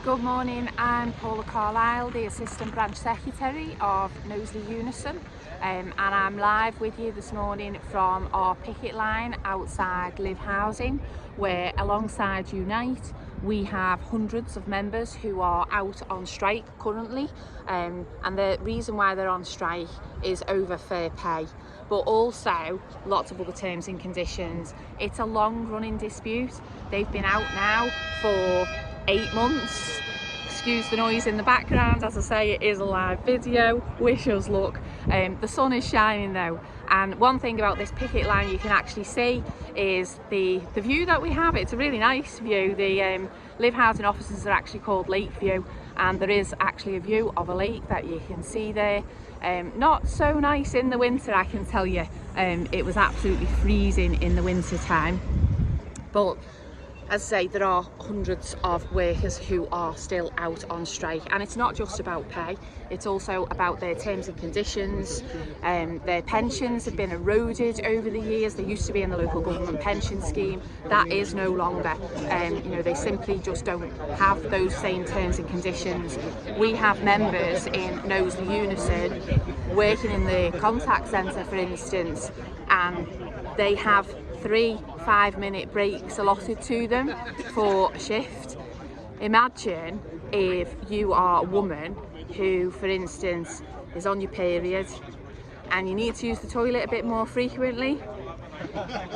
Good morning, I'm Paula Carlisle, the Assistant Branch Secretary of Knowsley Unison, and I'm live with you this morning from our picket line outside Livv Housing, where alongside Unite we have hundreds of members who are out on strike currently, and the reason why they're on strike is over fair pay, but also lots of other terms and conditions. It's a long running dispute. They've been out now for 8 months. Excuse the noise in the background, as I say, it is a live video. Wish us luck. The sun is shining though, and one thing about this picket line you can actually see is the view that we have. It's a really nice view. The Livv Housing offices are actually called Lake View, and there is actually a view of a lake that you can see there. Not so nice in the winter, I can tell you. It was absolutely freezing in the winter time, but as I say, there are hundreds of workers who are still out on strike, and it's not just about pay, it's also about their terms and conditions. Their pensions have been eroded over the years. They used to be in the local government pension scheme. That is no longer. They simply just don't have those same terms and conditions. We have members in Knowsley Unison working in the contact centre, for instance, and they have 3 5-minute breaks allotted to them for a shift. Imagine if you are a woman who, for instance, is on your period and you need to use the toilet a bit more frequently,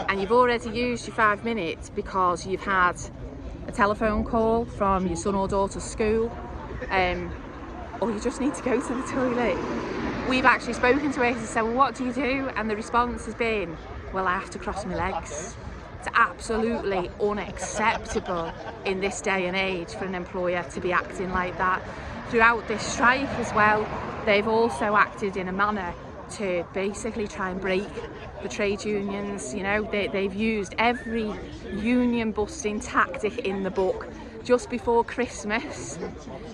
and you've already used your 5 minutes because you've had a telephone call from your son or daughter's school, or you just need to go to the toilet. We've actually spoken to her and said, well, what do you do? And the response has been, well, I have to cross my legs. It's absolutely unacceptable in this day and age for an employer to be acting like that. Throughout this strike as well, they've also acted in a manner to basically try and break the trade unions. You know, they've used every union busting tactic in the book. Just before Christmas,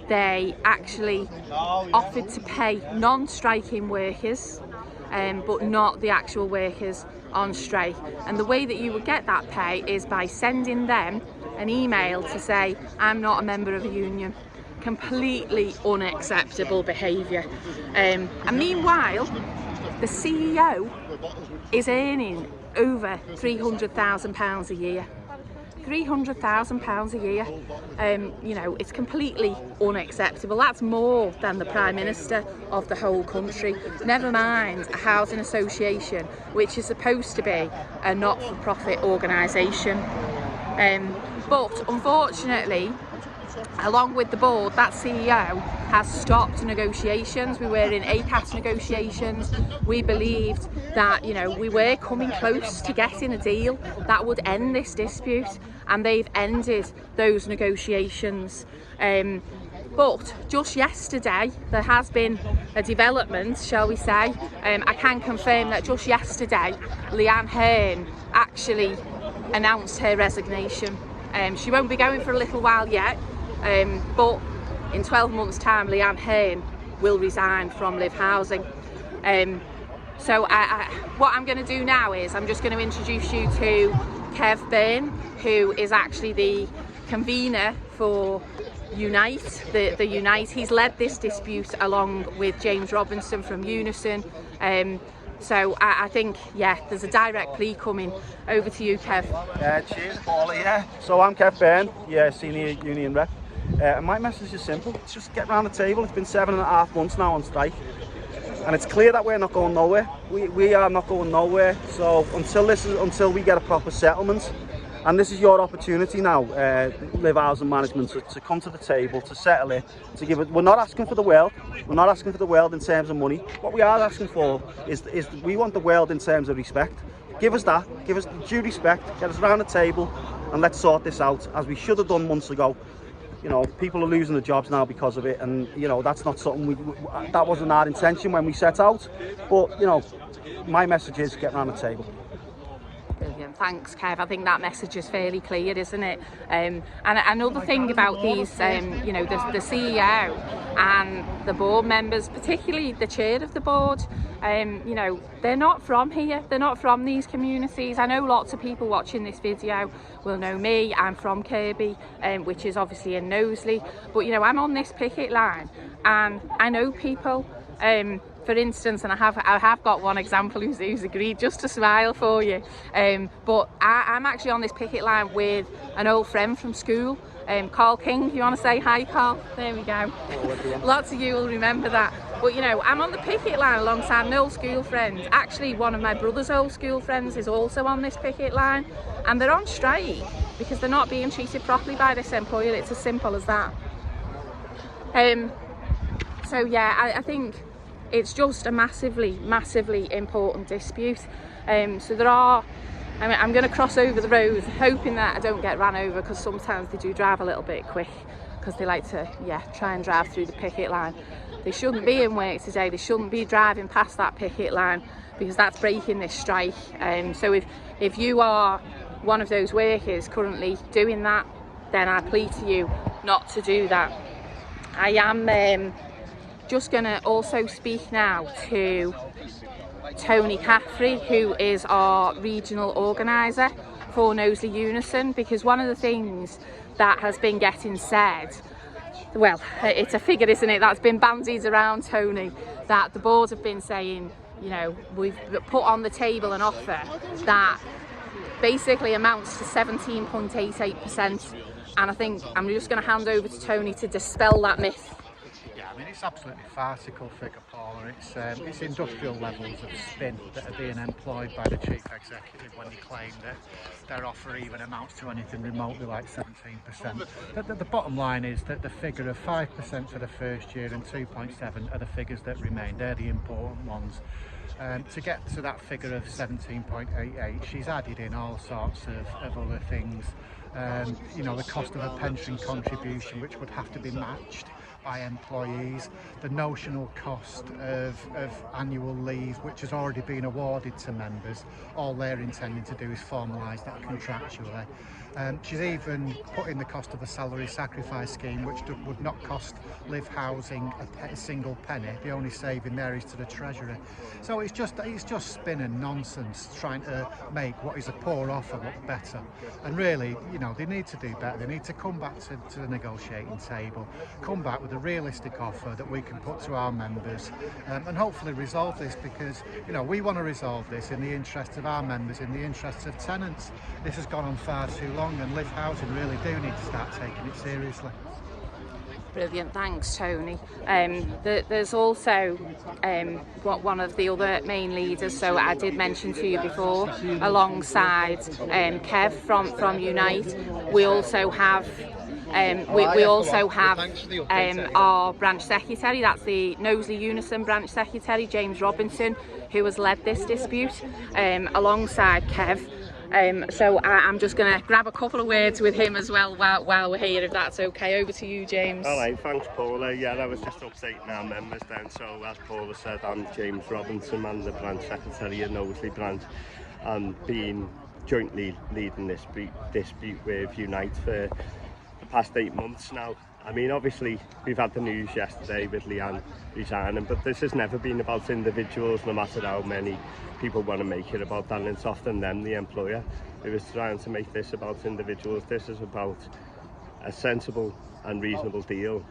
they actually offered to pay non-striking workers, but not the actual workers on strike. And the way that you would get that pay is by sending them an email to say, I'm not a member of a union. Completely unacceptable behaviour. And meanwhile, the CEO is earning over £300,000 a year. £300,000 a year. It's completely unacceptable. That's more than the Prime Minister of the whole country, never mind a housing association which is supposed to be a not-for-profit organisation. But unfortunately, along with the board, that CEO has stopped negotiations. We were in ACAS negotiations. We believed that, we were coming close to getting a deal that would end this dispute, and they've ended those negotiations. But just yesterday, there has been a development, shall we say. I can confirm that just yesterday, Leann Hearn actually announced her resignation. She won't be going for a little while yet, but in 12 months' time, Leann Hearn will resign from Livv Housing. So what I'm going to do now is I'm just going to introduce you to Kev Byrne, who is actually the convener for Unite, the Unite. He's led this dispute along with James Robinson from Unison. So I think, there's a direct plea coming. Over to you, Kev. Cheers, Paula. So I'm Kev Byrne, senior union rep. And my message is simple. It's just get round the table. It's been 7.5 months now on strike, and it's clear that we're not going nowhere. We are not going nowhere. So until we get a proper settlement, and this is your opportunity now, Livv Housing Management, to come to the table, to settle it, to give it. We're not asking for the world. We're not asking for the world in terms of money. What we are asking for is we want the world in terms of respect. Give us that. Give us due respect. Get us around the table, and let's sort this out as we should have done months ago. People are losing their jobs now because of it, and that's not something that wasn't our intention when we set out. But my message is get around the table. Brilliant, thanks Kev. I think that message is fairly clear, isn't it? And another thing about these, you know, the CEO and the board members, particularly the chair of the board, you know, they're not from here, they're not from these communities. I know lots of people watching this video will know me. I'm from Kirby, which is obviously in Knowsley, but you know, I'm on this picket line and I know people. For instance, and I have got one example who's agreed just to smile for you, but I'm actually on this picket line with an old friend from school, Carl King. You want to say hi, Carl? There we go. Lots of you will remember that. But you know, I'm on the picket line alongside an old school friend. Actually, one of my brother's old school friends is also on this picket line, and they're on strike because they're not being treated properly by this employer. It's as simple as that. So yeah, I think it's just a massively important dispute. So there are, I mean, I'm going to cross over the road hoping that I don't get ran over, because sometimes they do drive a little bit quick because they like to, yeah, try and drive through the picket line. They shouldn't be in work today, they shouldn't be driving past that picket line, because that's breaking this strike. So if you are one of those workers currently doing that, then I plead to you not to do that. I am just going to also speak now to Tony Caffrey, who is our regional organiser for Knowsley Unison, because one of the things that has been getting said, well, it's a figure, isn't it, that's been bandied around, Tony, that the board have been saying, you know, we've put on the table an offer that basically amounts to 17.88%, and I think I'm just going to hand over to Tony to dispel that myth. I mean, it's absolutely farcical figure, Paula. It's industrial levels of spin that are being employed by the chief executive when he claimed that their offer even amounts to anything remotely like 17%. The bottom line is that the figure of 5% for the first year and 2.7% are the figures that remain. They're the important ones. To get to that figure of 17.88, she's added in all sorts of other things. You know, the cost of a pension contribution, which would have to be matched by employees, the notional cost of annual leave, which has already been awarded to members. All they're intending to do is formalise that contractually. She's even put in the cost of a salary sacrifice scheme, which would not cost Livv Housing a single penny. The only saving there is to the Treasury. So it's just spin and nonsense, trying to make what is a poor offer look better. And really, you know, they need to do better. They need to come back to the negotiating table, come back with a realistic offer that we can put to our members, and hopefully resolve this, because, you know, we want to resolve this in the interests of our members, in the interests of tenants. This has gone on far too long, and Livv Housing really do need to start taking it seriously. Brilliant, thanks Tony. There's also one of the other main leaders, so I did mention to you before, alongside Kev from Unite, we also have our branch secretary, that's the Knowsley Unison branch secretary, James Robinson, who has led this dispute alongside Kev. So I'm just going to grab a couple of words with him as well while we're here, if that's okay. Over to you, James. All right, thanks Paula. Yeah, I was just updating our members then. So as Paula said, I'm James Robinson, I'm the branch secretary of Knowsley branch, and been jointly leading this dispute with Unite for the past 8 months now. I mean, obviously we've had the news yesterday with Leann resigning, but this has never been about individuals, no matter how many people want to make it about that, and it's often them, the employer, who is trying to make this about individuals. This is about a sensible and reasonable deal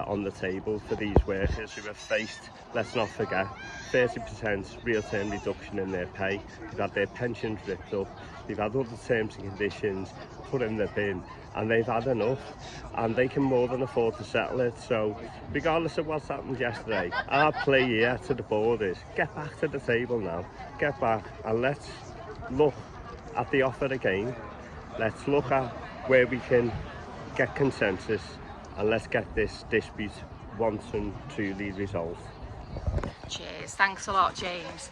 on the table for these workers who have faced, let's not forget, 30% real term reduction in their pay. They've had their pensions ripped up, they've had other terms and conditions put in the bin, and they've had enough, and they can more than afford to settle it. So regardless of what's happened yesterday, our plea here to the board is get back to the table now, get back, and let's look at the offer again. Let's look at where we can get consensus, and let's get this dispute once and truly resolved. Cheers, thanks a lot, James.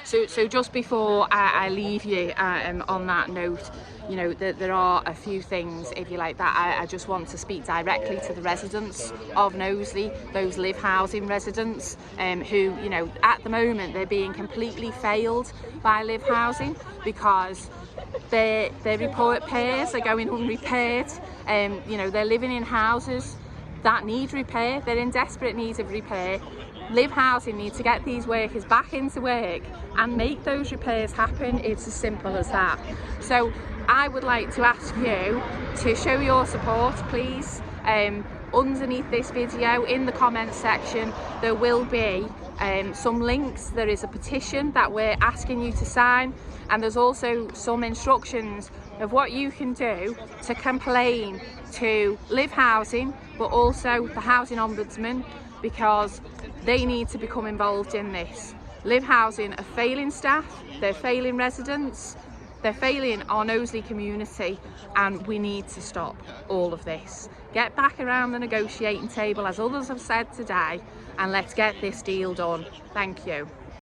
So just before I leave you on that note, you know, there are a few things, if you like, that I just want to speak directly to the residents of Knowsley, those Livv Housing residents, who, you know, at the moment they're being completely failed by Livv Housing, because their repairs are going unrepaired. You know, they're living in houses that need repair. They're in desperate need of repair. Livv Housing need to get these workers back into work and make those repairs happen. It's as simple as that. So I would like to ask you to show your support, please. Underneath this video, in the comments section, there will be some links. There is a petition that we're asking you to sign, and there's also some instructions of what you can do to complain to Livv Housing, but also the Housing Ombudsman, because they need to become involved in this. Livv Housing are failing staff, they're failing residents, they're failing our Knowsley community, and we need to stop all of this. Get back around the negotiating table, as others have said today, and let's get this deal done. Thank you.